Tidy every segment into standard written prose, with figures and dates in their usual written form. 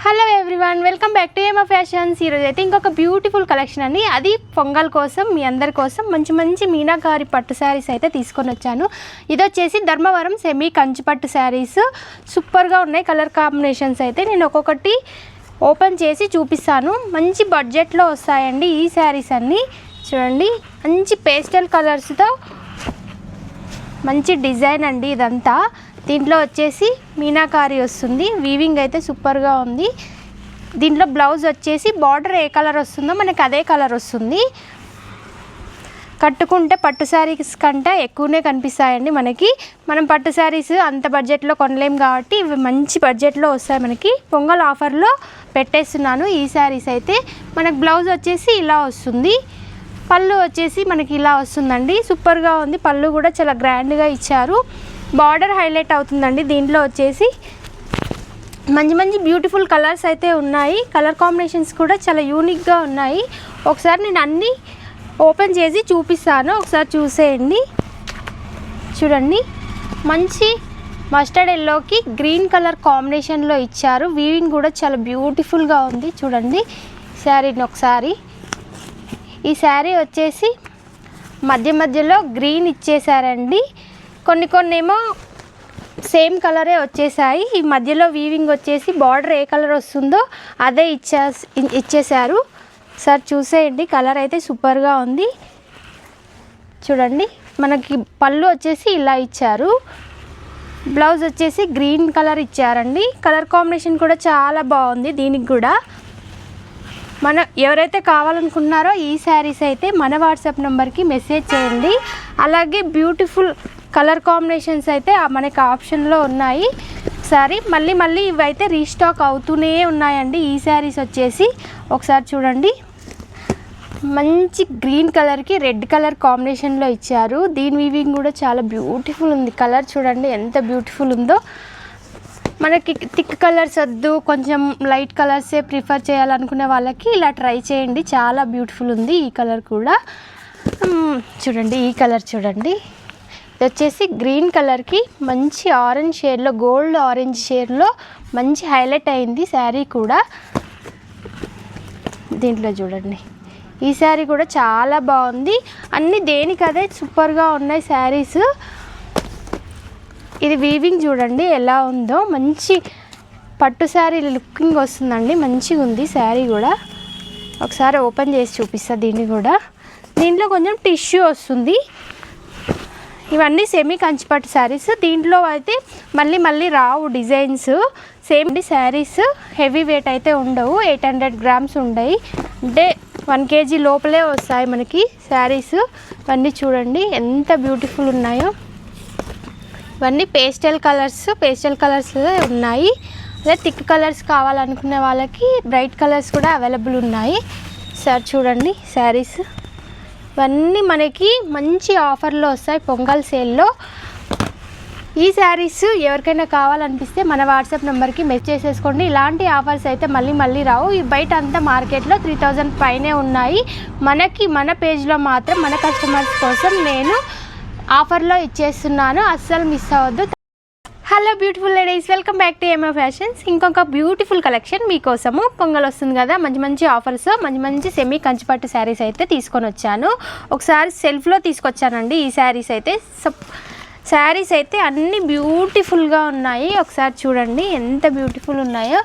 Hello everyone, welcome back to ఏమా fashions. ఈరోజు అయితే ఇంకొక బ్యూటిఫుల్ కలెక్షన్ అని, అది పొంగల్ కోసం మీ అందరి కోసం మంచి మంచి మీనాకారి పట్టు శారీస్ అయితే తీసుకొని వచ్చాను. ఇది వచ్చేసి ధర్మవరం సెమీ కంచి పట్టు శారీస్. సూపర్గా ఉన్నాయి కలర్ కాంబినేషన్స్ అయితే. నేను ఒక్కొక్కటి ఓపెన్ చేసి చూపిస్తాను. మంచి బడ్జెట్లో వస్తాయండి ఈ శారీస్ అన్నీ. చూడండి, మంచి పేస్టల్ కలర్స్తో మంచి డిజైన్ అండి ఇదంతా. దీంట్లో వచ్చేసి మీనాకారి వస్తుంది, వీవింగ్ అయితే సూపర్గా ఉంది. దీంట్లో బ్లౌజ్ వచ్చేసి బార్డర్ ఏ కలర్ వస్తుందో మనకి అదే కలర్ వస్తుంది. కట్టుకుంటే పట్టు శారీస్ కంటే ఎక్కువనే కనిపిస్తాయండి మనకి. మనం పట్టు శారీస్ అంత బడ్జెట్లో కొనలేం కాబట్టి ఇవి మంచి బడ్జెట్లో వస్తాయి మనకి. పొంగల్ ఆఫర్లో పెట్టేస్తున్నాను ఈ శారీస్ అయితే. మనకు బ్లౌజ్ వచ్చేసి ఇలా వస్తుంది, పళ్ళు వచ్చేసి మనకి ఇలా వస్తుందండి. సూపర్గా ఉంది, పళ్ళు కూడా చాలా గ్రాండ్గా ఇచ్చారు. బార్డర్ హైలైట్ అవుతుందండి. దీంట్లో వచ్చేసి మంచి మంచి బ్యూటిఫుల్ కలర్స్ అయితే ఉన్నాయి. కలర్ కాంబినేషన్స్ కూడా చాలా యూనిక్గా ఉన్నాయి. ఒకసారి నేను అన్నీ ఓపెన్ చేసి చూపిస్తాను, ఒకసారి చూసేయండి. చూడండి, మంచి మస్టర్డ్ ఎల్లోకి గ్రీన్ కలర్ కాంబినేషన్లో ఇచ్చారు. వీవింగ్ కూడా చాలా బ్యూటిఫుల్గా ఉంది. చూడండి శారీని ఒకసారి. ఈ శారీ వచ్చేసి మధ్యలో గ్రీన్ ఇచ్చేసారండి. కొన్ని ఏమో సేమ్ కలరే వచ్చేసాయి. ఈ మధ్యలో వీవింగ్ వచ్చేసి బార్డర్ ఏ కలర్ వస్తుందో అదే ఇచ్చేసారు. సార్ చూసేయండి, కలర్ అయితే సూపర్గా ఉంది. చూడండి, మనకి పళ్ళు వచ్చేసి ఇలా ఇచ్చారు. బ్లౌజ్ వచ్చేసి గ్రీన్ కలర్ ఇచ్చారండి. కలర్ కాంబినేషన్ కూడా చాలా బాగుంది. దీనికి కూడా ఎవరైతే కావాలనుకుంటున్నారో ఈ శారీస్ అయితే మన వాట్సాప్ నెంబర్కి మెసేజ్ చేయండి. అలాగే బ్యూటిఫుల్ కలర్ కాంబినేషన్స్ అయితే మనకి ఆప్షన్లో ఉన్నాయి. ఒకసారి మళ్ళీ ఇవైతే రీస్టాక్ అవుతూనే ఉన్నాయండి. ఈ శారీస్ వచ్చేసి ఒకసారి చూడండి, మంచి గ్రీన్ కలర్కి రెడ్ కలర్ కాంబినేషన్లో ఇచ్చారు. దీని వీవింగ్ కూడా చాలా బ్యూటిఫుల్ ఉంది. కలర్ చూడండి ఎంత బ్యూటిఫుల్ ఉందో. మనకి థిక్ కలర్స్ వద్దు, కొంచెం లైట్ కలర్సే ప్రిఫర్ చేయాలనుకునే వాళ్ళకి ఇలా ట్రై చేయండి. చాలా బ్యూటిఫుల్ ఉంది ఈ కలర్ కూడా. చూడండి, ఈ కలర్ చూడండి. ఇది వచ్చేసి గ్రీన్ కలర్కి మంచి ఆరెంజ్ షేడ్లో, గోల్డ్ ఆరెంజ్ షేడ్లో మంచి హైలైట్ అయింది శారీ కూడా. దీంట్లో చూడండి, ఈ శారీ కూడా చాలా బాగుంది. అన్నీ దేనికదే సూపర్గా ఉన్నాయి శారీస్. ఇది వీవింగ్ చూడండి ఎలా ఉందో, మంచి పట్టు శారీ లుకింగ్ వస్తుందండి. మంచిగా ఉంది శారీ కూడా. ఒకసారి ఓపెన్ చేసి చూపిస్తా దీన్ని కూడా. దీంట్లో కొంచెం టిష్యూ వస్తుంది. ఇవన్నీ సెమీ కంచిపట్టు శారీస్. దీంట్లో అయితే మళ్ళీ రావు designs. Same saris heavy weight అయితే ఉండవు, 800 గ్రామ్స్ ఉండయి. అంటే 1 kg లోపలే వస్తాయి మనకి శారీస్. ఇవన్నీ చూడండి ఎంత బ్యూటిఫుల్ ఉన్నాయో. ఇవన్నీ పేస్టల్ కలర్స్ ఉన్నాయి. అదే థిక్ కలర్స్ కావాలనుకునే వాళ్ళకి బ్రైట్ కలర్స్ కూడా అవైలబుల్ ఉన్నాయి. సార్ చూడండి శారీస్ ఇవన్నీ మనకి మంచి ఆఫర్లో వస్తాయి పొంగల్ సేల్లో. ఈ శారీస్ ఎవరికైనా కావాలనిపిస్తే మన వాట్సాప్ నెంబర్కి మెసేజ్ చేసేసుకోండి. ఇలాంటి ఆఫర్స్ అయితే మళ్ళీ రావు. ఈ బయట అంతా మార్కెట్లో 3000 పైనే ఉన్నాయి. మన పేజ్లో మాత్రం మన కస్టమర్స్ కోసం నేను ఆఫర్లో ఇచ్చేస్తున్నాను, అస్సలు మిస్ అవ్వద్దు. Hello beautiful ladies, welcome back to ఏమా ఫ్యాషన్స్. ఇంకొక బ్యూటిఫుల్ కలెక్షన్ మీకోసము. పొంగల్ వస్తుంది కదా, మంచి ఆఫర్స్, మంచి సెమీ కంచిపట్టు శారీస్ అయితే తీసుకొని వచ్చాను. ఒకసారి సెల్ఫ్లో తీసుకొచ్చానండి ఈ శారీస్ అయితే. శారీస్ అయితే అన్నీ బ్యూటిఫుల్గా ఉన్నాయి. ఒకసారి చూడండి ఎంత బ్యూటిఫుల్ ఉన్నాయో.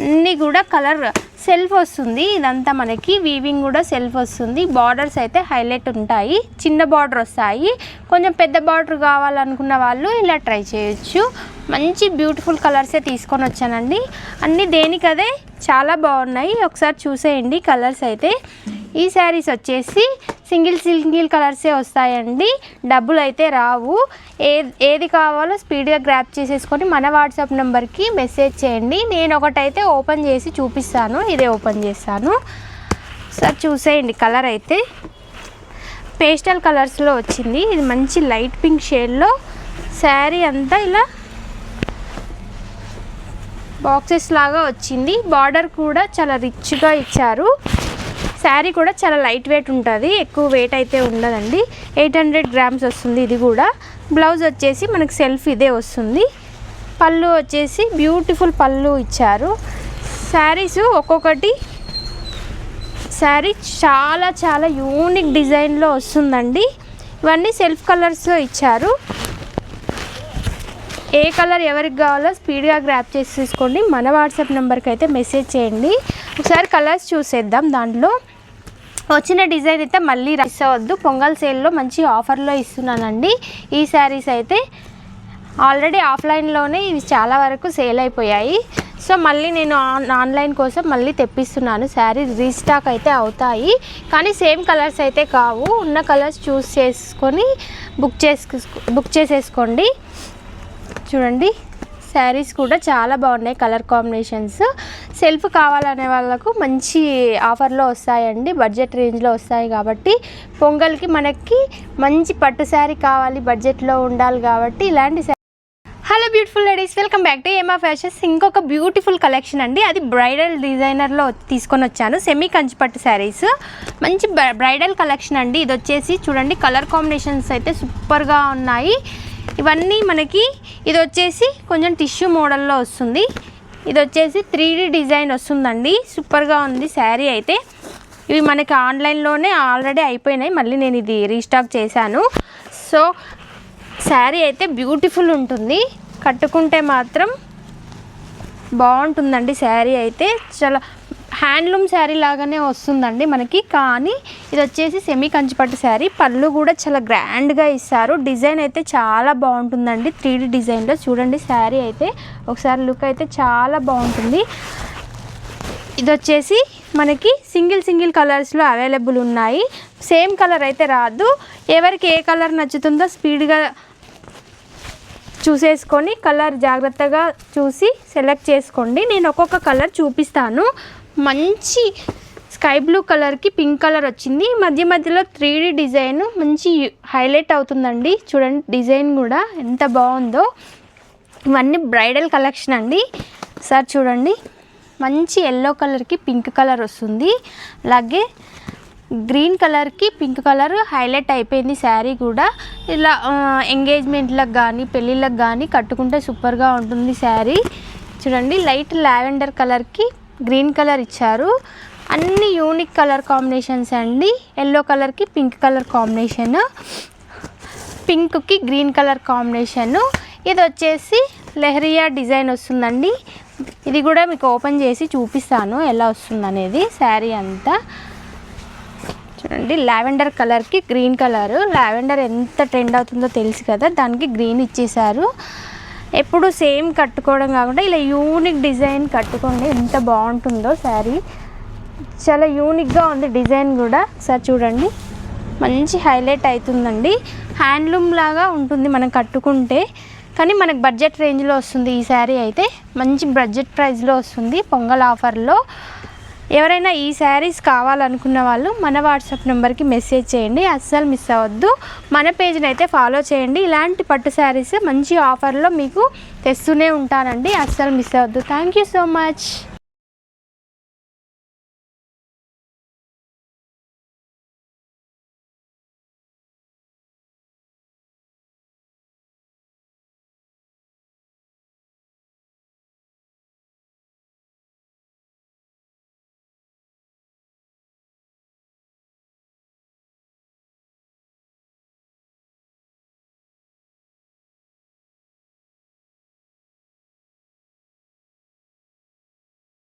అన్నీ కూడా కలర్ సెల్ఫ్ వస్తుంది. ఇదంతా మనకి వీవింగ్ కూడా సెల్ఫ్ వస్తుంది. బార్డర్స్ అయితే హైలైట్ ఉంటాయి, చిన్న బార్డర్ వస్తాయి. కొంచెం పెద్ద బార్డర్ కావాలనుకున్న వాళ్ళు ఇలా ట్రై చేయొచ్చు. మంచి బ్యూటిఫుల్ కలర్సే తీసుకొని వచ్చానండి. అన్నీ దేనికదే చాలా బాగున్నాయి. ఒకసారి చూసేయండి కలర్స్ అయితే. ఈ శారీస్ వచ్చేసి సింగిల్ కలర్సే వస్తాయండి, డబ్బులు అయితే రావు. ఏది కావాలో స్పీడ్గా గ్రాప్ చేసేసుకొని మన వాట్సాప్ నెంబర్కి మెసేజ్ చేయండి. నేను ఒకటైతే ఓపెన్ చేసి చూపిస్తాను. ఇదే ఓపెన్ చేస్తాను, సార్ చూసేయండి. కలర్ అయితే పేస్టల్ కలర్స్లో వచ్చింది. ఇది మంచి లైట్ పింక్ షేడ్లో శారీ అంతా ఇలా బాక్సెస్ లాగా వచ్చింది. బార్డర్ కూడా చాలా రిచ్గా ఇచ్చారు. శారీ కూడా చాలా లైట్ వెయిట్ ఉంటుంది, ఎక్కువ వెయిట్ అయితే ఉండదండి. 800 గ్రామ్స్ వస్తుంది. ఇది కూడా బ్లౌజ్ వచ్చేసి మనకు సెల్ఫ్ ఇదే వస్తుంది. పళ్ళు వచ్చేసి బ్యూటిఫుల్ పళ్ళు ఇచ్చారు. శారీస్ ఒక్కొక్కటి శారీ చాలా చాలా యూనిక్ డిజైన్లో వస్తుందండి. ఇవన్నీ సెల్ఫ్ కలర్స్లో ఇచ్చారు. ఏ కలర్ ఎవరికి కావాలో స్పీడ్గా గ్రాప్ చేసి తీసుకోండి. మన వాట్సాప్ నెంబర్కి అయితే మెసేజ్ చేయండి. ఒకసారి కలర్స్ చూసేద్దాం. దాంట్లో వచ్చిన డిజైన్ అయితే మళ్ళీ మిస్ అవ్వద్దు. పొంగల్ సేల్లో మంచి ఆఫర్లో ఇస్తున్నానండి. ఈ శారీస్ అయితే ఆల్రెడీ ఆఫ్లైన్లోనే ఇవి చాలా వరకు సేల్ అయిపోయాయి. సో మళ్ళీ నేను ఆన్లైన్ కోసం మళ్ళీ తెప్పిస్తున్నాను. శారీ రీస్టాక్ అయితే అవుతాయి, కానీ సేమ్ కలర్స్ అయితే కావు. ఉన్న కలర్స్ చూస్ చేసుకొని బుక్ చేసేసుకోండి. చూడండి, శారీస్ కూడా చాలా బాగున్నాయి. కలర్ కాంబినేషన్స్ సెల్ఫ్ కావాలనే వాళ్ళకు మంచి ఆఫర్లో వస్తాయండి. బడ్జెట్ రేంజ్లో వస్తాయి కాబట్టి పొంగల్కి మనకి మంచి పట్టు శారీ కావాలి, బడ్జెట్లో ఉండాలి కాబట్టి ఇలాంటి. Hello beautiful ladies, welcome back to ఏమా ఫ్యాషన్స్. ఇంకొక బ్యూటిఫుల్ కలెక్షన్ అండి. అది బ్రైడల్ డిజైనర్లో తీసుకొని వచ్చాను. సెమీ కంచిపట్టు శారీస్, మంచి బ్రైడల్ కలెక్షన్ అండి. ఇది వచ్చేసి చూడండి, కలర్ కాంబినేషన్స్ అయితే సూపర్గా ఉన్నాయి. ఇవన్నీ మనకి ఇది వచ్చేసి కొంచెం టిష్యూ మోడల్లో వస్తుంది. ఇది వచ్చేసి 3D డిజైన్ వస్తుందండి. సూపర్గా ఉంది శారీ అయితే. ఇవి మనకి ఆన్లైన్లోనే ఆల్రెడీ అయిపోయినాయి, మళ్ళీ నేను ఇది రీస్టాక్ చేశాను. సో శారీ అయితే బ్యూటిఫుల్ ఉంటుంది, కట్టుకుంటే మాత్రం బాగుంటుందండి. శారీ అయితే చాలా హ్యాండ్లూమ్ శారీ లాగానే వస్తుందండి మనకి, కానీ ఇది వచ్చేసి సెమీ కంచిపట్టు శారీ. పళ్ళు కూడా చాలా గ్రాండ్గా ఇస్తారు. డిజైన్ అయితే చాలా బాగుంటుందండి, 3D డిజైన్లో. చూడండి శారీ అయితే ఒకసారి లుక్ అయితే చాలా బాగుంటుంది. ఇది వచ్చేసి మనకి సింగిల్ కలర్స్లో అవైలబుల్ ఉన్నాయి. సేమ్ కలర్ అయితే రాదు. ఎవరికి ఏ కలర్ నచ్చుతుందో స్పీడ్గా చూసేసుకొని కలర్ జాగ్రత్తగా చూసి సెలెక్ట్ చేసుకోండి. నేను ఒక్కొక్క కలర్ చూపిస్తాను. మంచి స్కై బ్లూ కలర్కి పింక్ కలర్ వచ్చింది. మధ్యలో 3D డిజైన్ మంచి హైలైట్ అవుతుందండి. చూడండి డిజైన్ కూడా ఎంత బాగుందో. ఇవన్నీ బ్రైడల్ కలెక్షన్ అండి. సార్ చూడండి, మంచి ఎల్లో కలర్కి పింక్ కలర్ వస్తుంది. అలాగే గ్రీన్ కలర్కి పింక్ కలర్ హైలైట్ అయిపోయింది శారీ కూడా. ఇలా ఎంగేజ్మెంట్లకు కానీ పెళ్ళిళ్ళకి కానీ కట్టుకుంటే సూపర్గా ఉంటుంది శారీ. చూడండి, లైట్ లావెండర్ కలర్కి గ్రీన్ కలర్ ఇచ్చారు. అన్ని యూనిక్ కలర్ కాంబినేషన్స్ అండి. ఎల్లో కలర్కి పింక్ కలర్ కాంబినేషన్, పింక్కి గ్రీన్ కలర్ కాంబినేషను. ఇది వచ్చేసి లెహరియా డిజైన్ వస్తుందండి. ఇది కూడా మీకు ఓపెన్ చేసి చూపిస్తాను ఎలా వస్తుందనేది. శారీ అంతా చూడండి, లావెండర్ కలర్కి గ్రీన్ కలర్. లావెండర్ ఎంత ట్రెండ్ అవుతుందో తెలుసు కదా, దానికి గ్రీన్ ఇచ్చేసారు. ఎప్పుడు సేమ్ కట్టుకోవడం కాకుండా ఇలా యూనిక్ డిజైన్ కట్టుకోండి, ఎంత బాగుంటుందో శారీ. చాలా యూనిక్గా ఉంది డిజైన్ కూడా. సార్ చూడండి, మంచి హైలైట్ అవుతుందండి. హ్యాండ్లూమ్ లాగా ఉంటుంది మనం కట్టుకుంటే, కానీ మనకు బడ్జెట్ రేంజ్లో వస్తుంది. ఈ శారీ అయితే మంచి బడ్జెట్ ప్రైస్లో వస్తుంది పొంగల్ ఆఫర్లో. ఎవరైనా ఈ శారీస్ కావాలనుకున్న వాళ్ళు మన వాట్సాప్ నెంబర్కి మెసేజ్ చేయండి, అస్సలు మిస్ అవ్వద్దు. మన పేజ్ని అయితే ఫాలో చేయండి. ఇలాంటి పట్టు శారీస్ మంచి ఆఫర్లో మీకు తెస్తూనే ఉంటానండి, అస్సలు మిస్ అవ్వద్దు. Thank you so much.